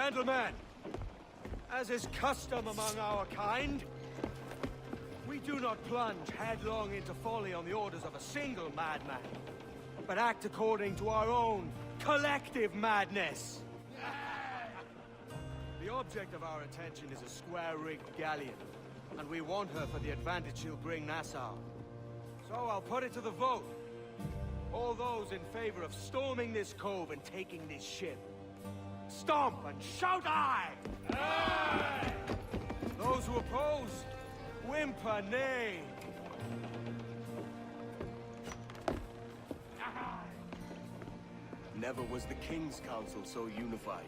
Gentlemen, as is custom among our kind, we do not plunge headlong into folly on the orders of a single madman, but act according to our own collective madness. The object of our attention is a square-rigged galleon, and we want her for the advantage she'll bring Nassau. So I'll put it to the vote. All those in favor of storming this cove and taking this ship, stomp and shout aye! Aye! Those who oppose, whimper nay. Never was the King's Council so unified.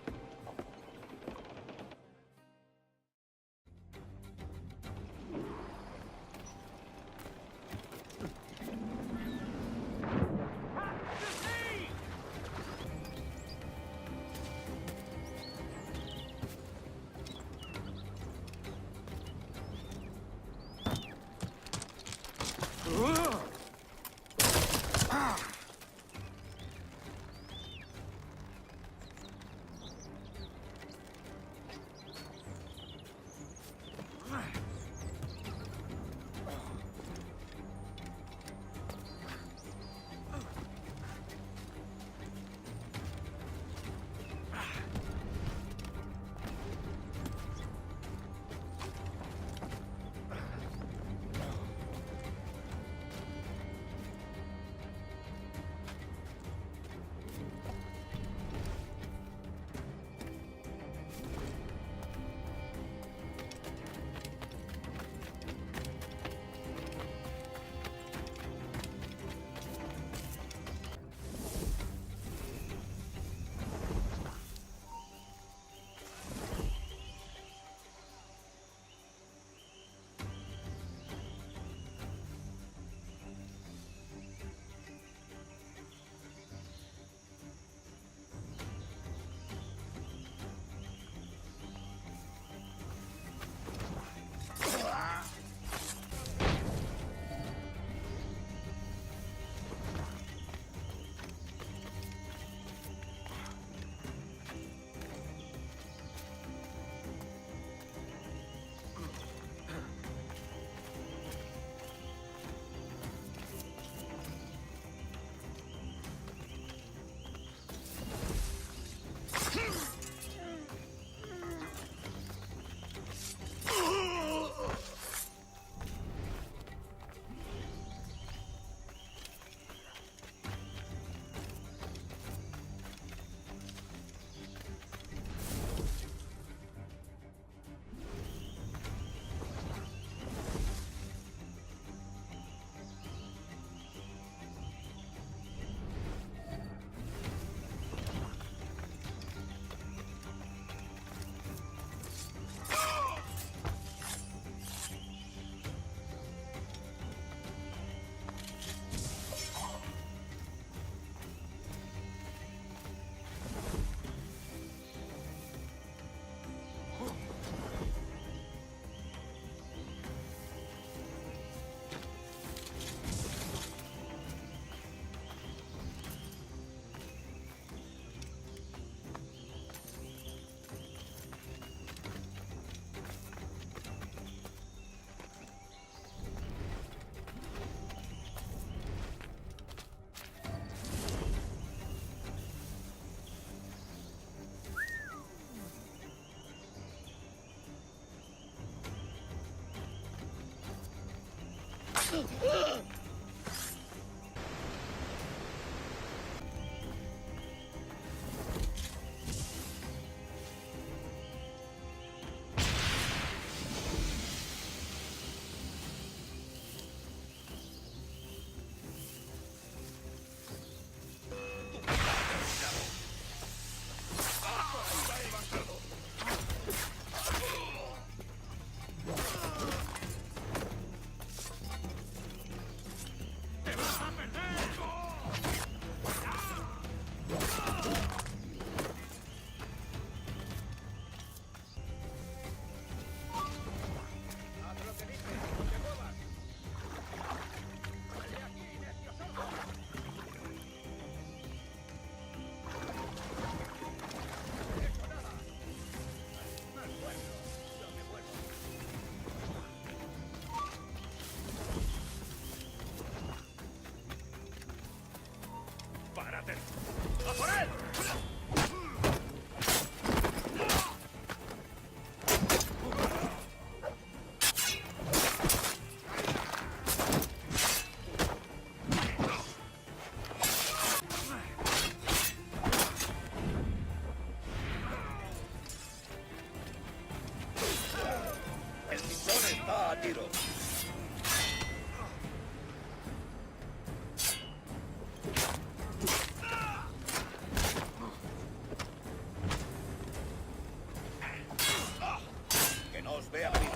¡A por él! El tizón está a tiro. Que no os vea venir.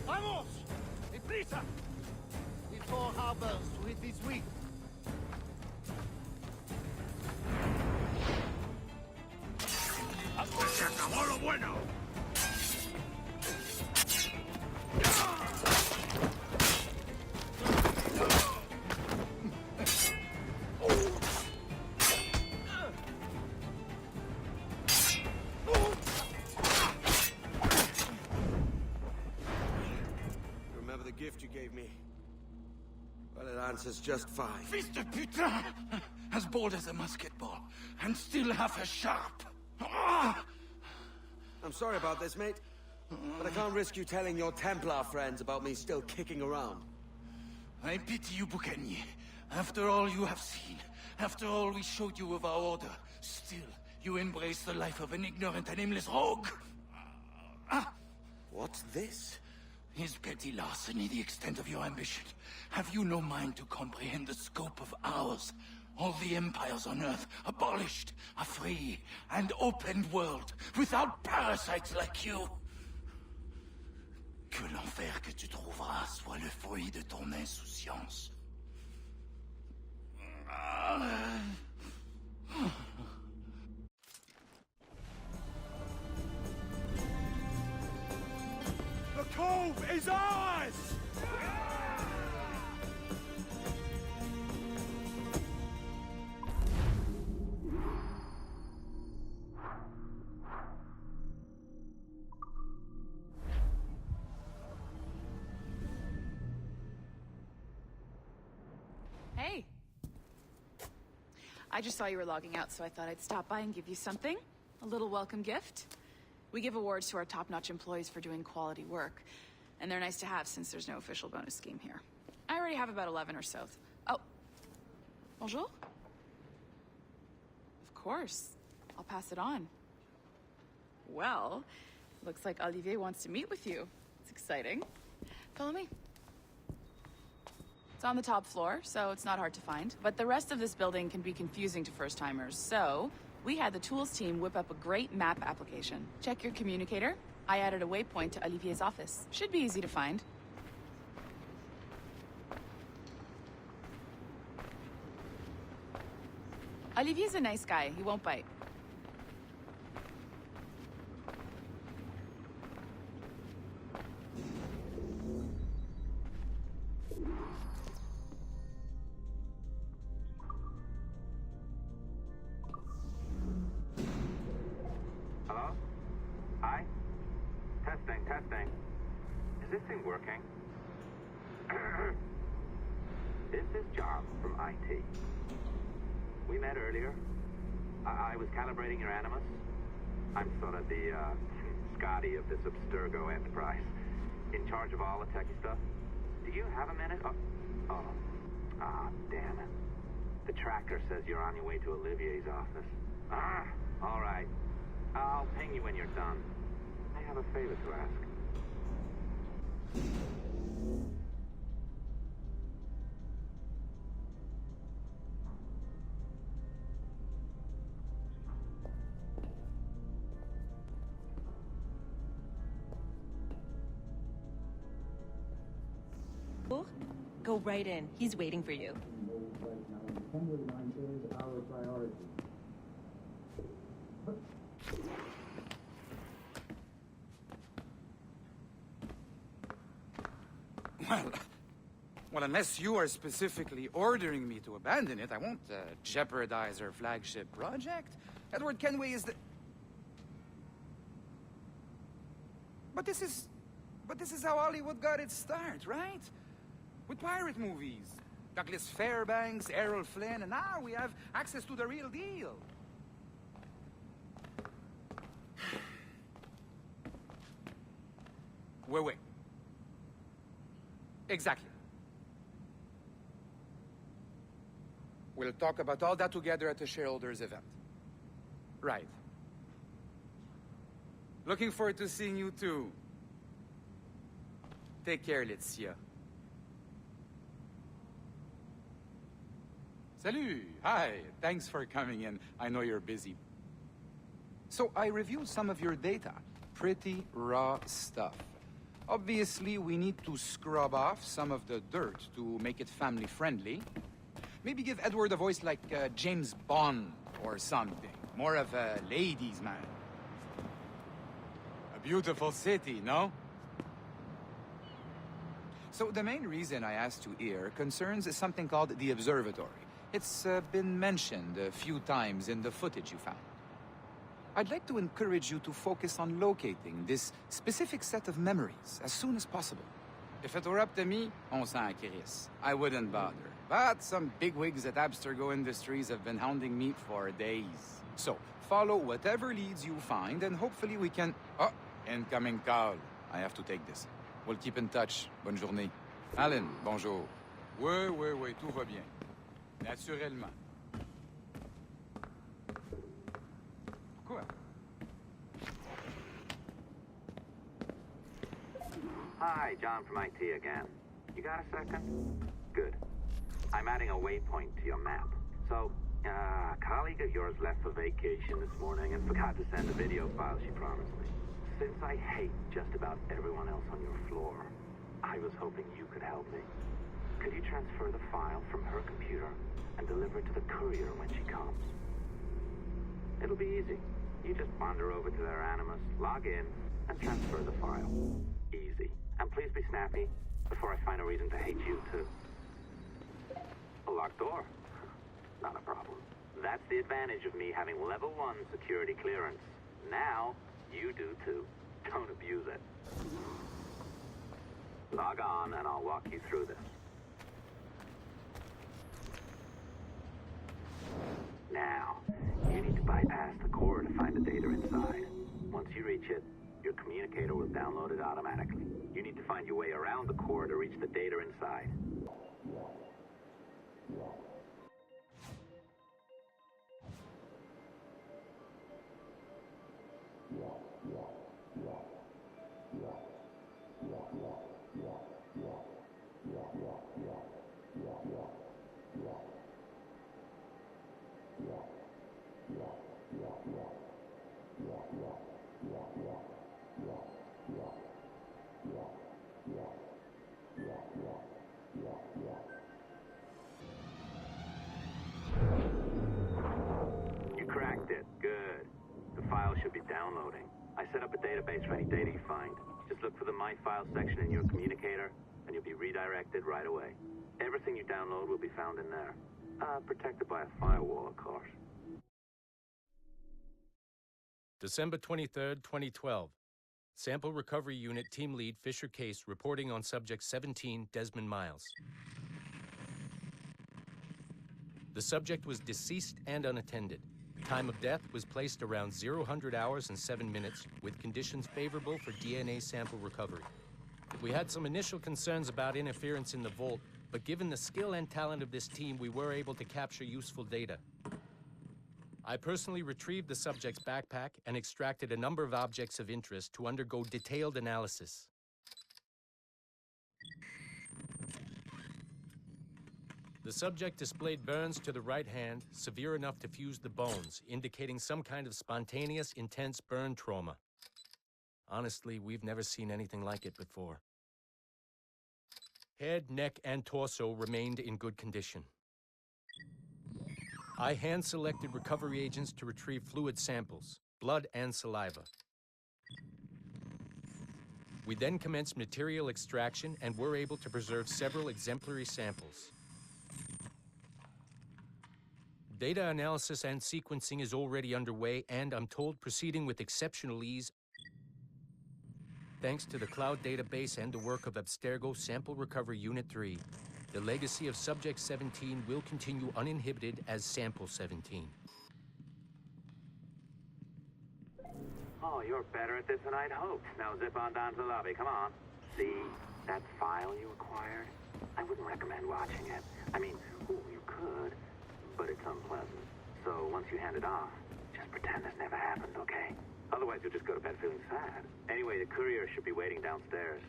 ¡Vamos! ¡Deprisa! Before harbors with his weak. ¡Hasta se acabó lo bueno! Remember the gift you gave me? Well, it answers just fine. Fils de putain! As bold as a musket ball, and still half as sharp. Ah! I'm sorry about this, mate. But I can't risk you telling your Templar friends about me still kicking around. I pity you, Boucanier. After all you have seen, after all we showed you of our order, still you embrace the life of an ignorant and aimless rogue. What's this? Is petty larceny the extent of your ambition? Have you no mind to comprehend the scope of ours? All the empires on Earth abolished, a free and open world, without parasites like you. Que l'enfer que tu trouveras soit le fruit de ton insouciance. The cove is ours! Hey. I just saw you were logging out, so I thought I'd stop by and give you something. A little welcome gift. We give awards to our top-notch employees for doing quality work, and they're nice to have since there's no official bonus scheme here. I already have about 11 or so. Oh. Bonjour? Of course. I'll pass it on. Well, looks like Olivier wants to meet with you. It's exciting. Follow me. It's on the top floor, so it's not hard to find. But the rest of this building can be confusing to first-timers, so we had the tools team whip up a great map application. Check your communicator. I added a waypoint to Olivier's office. Should be easy to find. Olivier's a nice guy. He won't bite. Hello? Hi? Testing. Is this thing working? This is John from IT. We met earlier. I was calibrating your Animus. I'm sort of the Scotty of this Abstergo enterprise. In charge charge of all the techie stuff? Do you have a minute? Damn it. The tracker says you're on your way to Olivier's office. All right. I'll ping you when you're done. I have a favor to ask. Go right in. He's waiting for you. Well, unless you are specifically ordering me to abandon it, I won't jeopardize our flagship project. Edward Kenway is the... But this is how Hollywood got its start, right? With pirate movies. Douglas Fairbanks, Errol Flynn, and now we have access to the real deal. Wait. Exactly. We'll talk about all that together at the shareholders event. Right. Looking forward to seeing you too. Take care, Laetitia. Salut! Hi! Thanks for coming in. I know you're busy. So I reviewed some of your data. Pretty raw stuff. Obviously, we need to scrub off some of the dirt to make it family-friendly. Maybe give Edward a voice like James Bond or something. More of a ladies' man. A beautiful city, no? So the main reason I asked you here concerns something called the Observatory. It's been mentioned a few times in the footage you found. I'd like to encourage you to focus on locating this specific set of memories as soon as possible. If it were up to me, on s'en crisse. I wouldn't bother. But some bigwigs at Abstergo Industries have been hounding me for days. So, follow whatever leads you find, and hopefully we can... Oh, incoming call. I have to take this. We'll keep in touch. Bonne journée. Alan, bonjour. Oui, tout va bien. Naturellement. Quoi? Hi, John from IT again. You got a second? Good. I'm adding a waypoint to your map. So, a colleague of yours left for vacation this morning and forgot to send the video file she promised me. Since I hate just about everyone else on your floor, I was hoping you could help me. Could you transfer the file from her computer and deliver it to the courier when she comes? It'll be easy. You just wander over to their Animus, log in, and transfer the file. Easy. And please be snappy before I find a reason to hate you, too. A locked door? Not a problem. That's the advantage of me having level 1 security clearance. Now, you do too. Don't abuse it. Log on and I'll walk you through this. Now, you need to bypass the core to find the data inside. Once you reach it, your communicator will download it automatically. You need to find your way around the core to reach the data inside. You cracked it. Good. The file should be downloading. I set up a database for any data you find. Just look for the My Files section in your communicator, and you'll be redirected right away. Everything you download will be found in there. Protected by a firewall, of course. December 23rd, 2012. Sample Recovery Unit Team Lead Fisher Case reporting on Subject 17, Desmond Miles. The subject was deceased and unattended. Time of death was placed around 00 hours and 7 minutes, with conditions favorable for DNA sample recovery. It We had some initial concerns about interference in the vault, but given the skill and talent of this team, we were able to capture useful data. I personally retrieved the subject's backpack and extracted a number of objects of interest to undergo detailed analysis. The subject displayed burns to the right hand, severe enough to fuse the bones, indicating some kind of spontaneous, intense burn trauma. Honestly, we've never seen anything like it before. Head, neck, and torso remained in good condition. I hand-selected recovery agents to retrieve fluid samples, blood and saliva. We then commenced material extraction and were able to preserve several exemplary samples. Data analysis and sequencing is already underway, and I'm told proceeding with exceptional ease. Thanks to the cloud database and the work of Abstergo Sample Recovery Unit 3, the legacy of Subject 17 will continue uninhibited as Sample 17. Oh, you're better at this than I'd hoped. Now zip on down to the lobby, come on. See that file you acquired? I wouldn't recommend watching it. I mean, ooh, you could, but it's unpleasant. So once you hand it off, just pretend this never happened, okay? Otherwise you'll just go to bed feeling sad. Anyway, the courier should be waiting downstairs.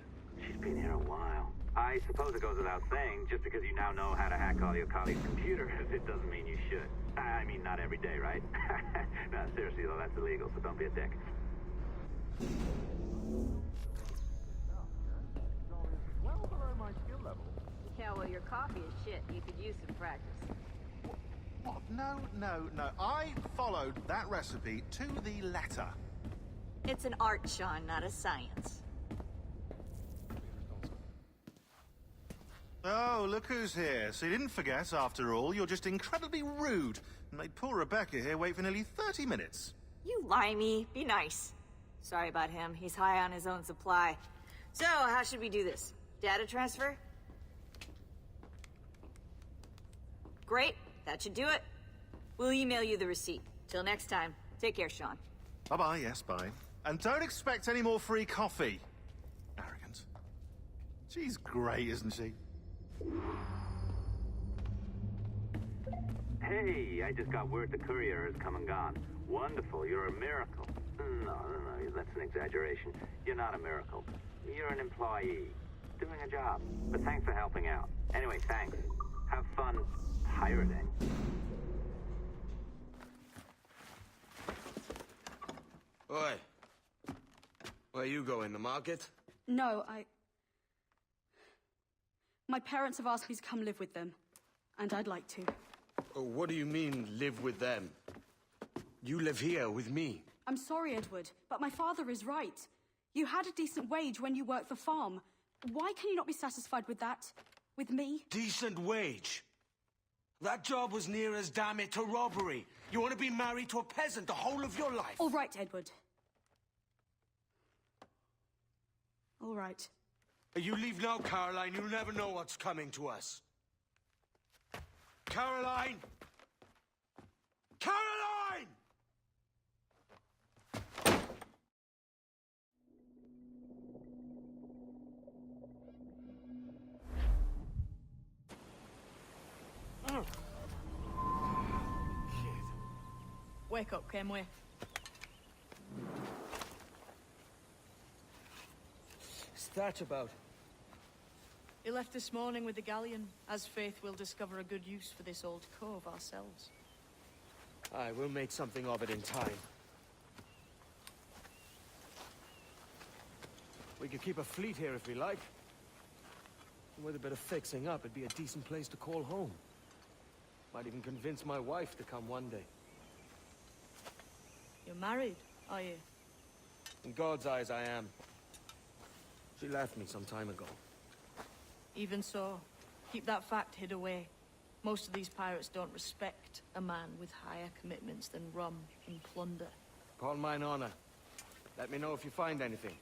She's been here a while. I suppose it goes without saying, just because you now know how to hack all your colleagues' computers, it doesn't mean you should. I mean, not every day, right? No, seriously, though, that's illegal, so don't be a dick. Well below my skill level. Yeah, well, your coffee is shit. You could use some practice. What? No. I followed that recipe to the letter. It's an art, Sean, not a science. Oh, look who's here. So you didn't forget, after all. You're just incredibly rude. And made poor Rebecca here wait for nearly 30 minutes. You limey. Be nice. Sorry about him. He's high on his own supply. So, how should we do this? Data transfer? Great. That should do it. We'll email you the receipt. Till next time. Take care, Sean. Bye-bye, yes, bye. And don't expect any more free coffee. Arrogant. She's great, isn't she? Hey, I just got word the courier has come and gone. Wonderful, you're a miracle. No, that's an exaggeration. You're not a miracle. You're an employee, doing a job. But thanks for helping out. Anyway, thanks. Have fun pirating. Oi. Where you going, the market? No, my parents have asked me to come live with them, and I'd like to. Oh, what do you mean, live with them? You live here with me. I'm sorry, Edward, but my father is right. You had a decent wage when you worked the farm. Why can you not be satisfied with that? With me? Decent wage? That job was near as damn it to robbery. You want to be married to a peasant the whole of your life? All right, Edward. All right. You leave now, Caroline. You'll never know what's coming to us. Caroline! Caroline! Wake up, Kenway. What's that about? He left this morning with the galleon. As faith, we'll discover a good use for this old cove ourselves. Aye, we'll make something of it in time. We could keep a fleet here if we like. And with a bit of fixing up, it'd be a decent place to call home. Might even convince my wife to come one day. You're married, are you? In God's eyes, I am. She left me some time ago. Even so, keep that fact hid away. Most of these pirates don't respect a man with higher commitments than rum and plunder. Upon mine honor. Let me know if you find anything.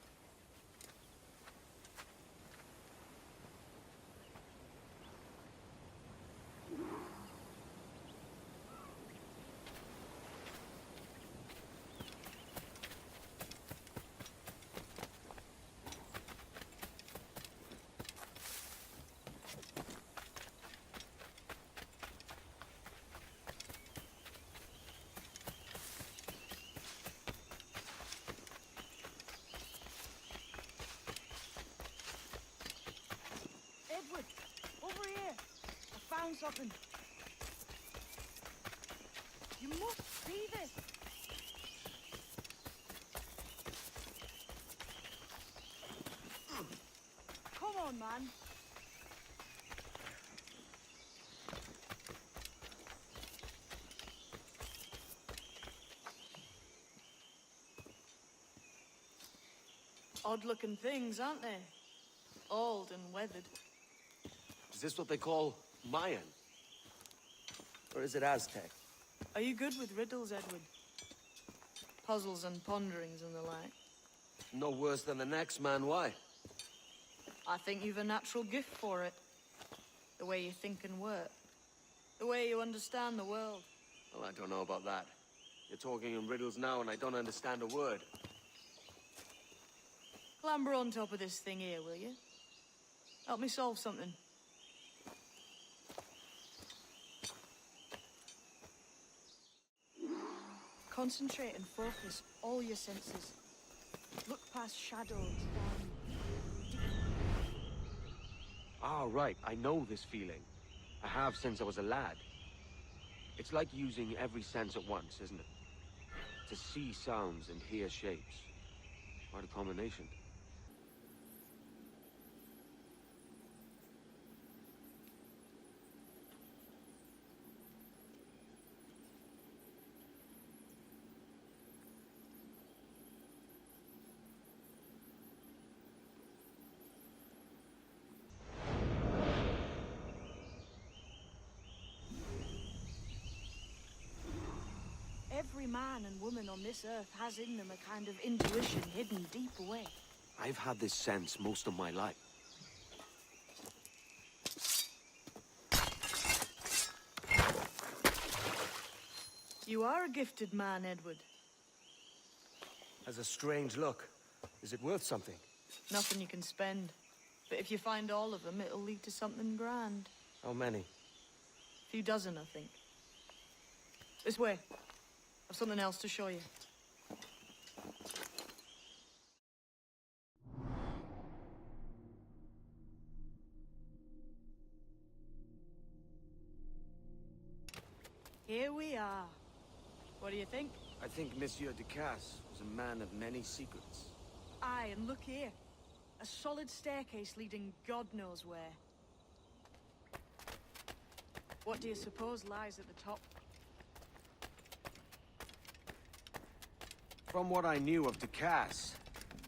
found something. You must see this. Come on, man. Odd-looking things, aren't they? Old and weathered. Is this what they call Mayan? Or is it Aztec? Are you good with riddles, Edward? Puzzles and ponderings and the like? No worse than the next man, why? I think you've a natural gift for it. The way you think and work. The way you understand the world. Well, I don't know about that. You're talking in riddles now and I don't understand a word. Clamber on top of this thing here, will you? Help me solve something. Concentrate and focus all your senses. Look past shadows, down, deep. Ah, right. I know this feeling. I have since I was a lad. It's like using every sense at once, isn't it? To see sounds and hear shapes. Quite a combination. Every man and woman on this earth has in them a kind of intuition hidden deep away. I've had this sense most of my life. You are a gifted man, Edward. Has a strange look. Is it worth something? Nothing you can spend. But if you find all of them, it'll lead to something grand. How many? A few dozen, I think. This way. I've something else to show you. Here we are. What do you think? I think Monsieur Ducasse was a man of many secrets. Aye, and look here. A solid staircase leading God knows where. What do you suppose lies at the top? From what I knew of Ducasse,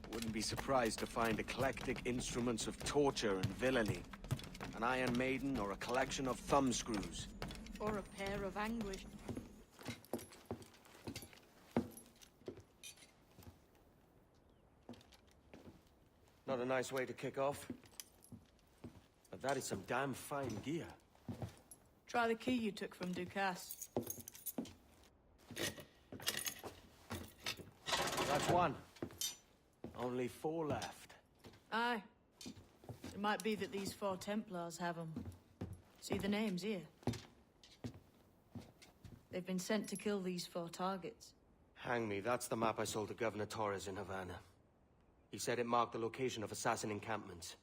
I wouldn't be surprised to find eclectic instruments of torture and villainy. An Iron Maiden or a collection of thumbscrews. Or a pair of anguish. Not a nice way to kick off. But that is some damn fine gear. Try the key you took from Ducasse. That's one. Only 4 left. Aye. It might be that these 4 Templars have them. See the names here? They've been sent to kill these 4 targets. Hang me, that's the map I sold to Governor Torres in Havana. He said it marked the location of assassin encampments.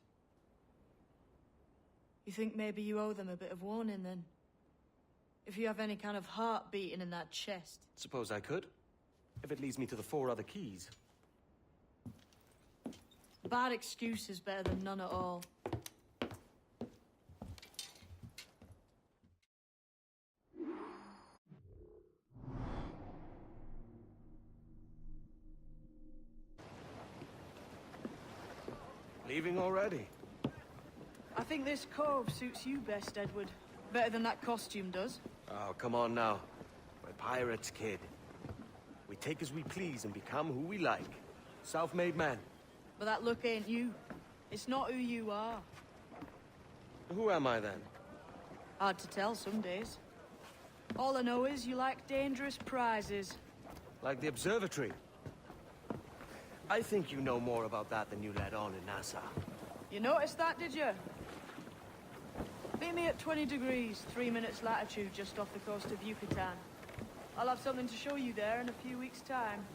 You think maybe you owe them a bit of warning, then? If you have any kind of heart beating in that chest. Suppose I could? If it leads me to the 4 other keys. Bad excuse is better than none at all. Leaving already? I think this cove suits you best, Edward. Better than that costume does. Oh, come on now. We're pirates, kid. We take as we please and become who we like. Self-made men. But that look ain't you. It's not who you are. Who am I then? Hard to tell some days. All I know is you like dangerous prizes. Like the observatory. I think you know more about that than you let on in Nassau. You noticed that, did you? Meet me at 20 degrees, 3 minutes latitude just off the coast of Yucatan. I'll have something to show you there in a few weeks' time.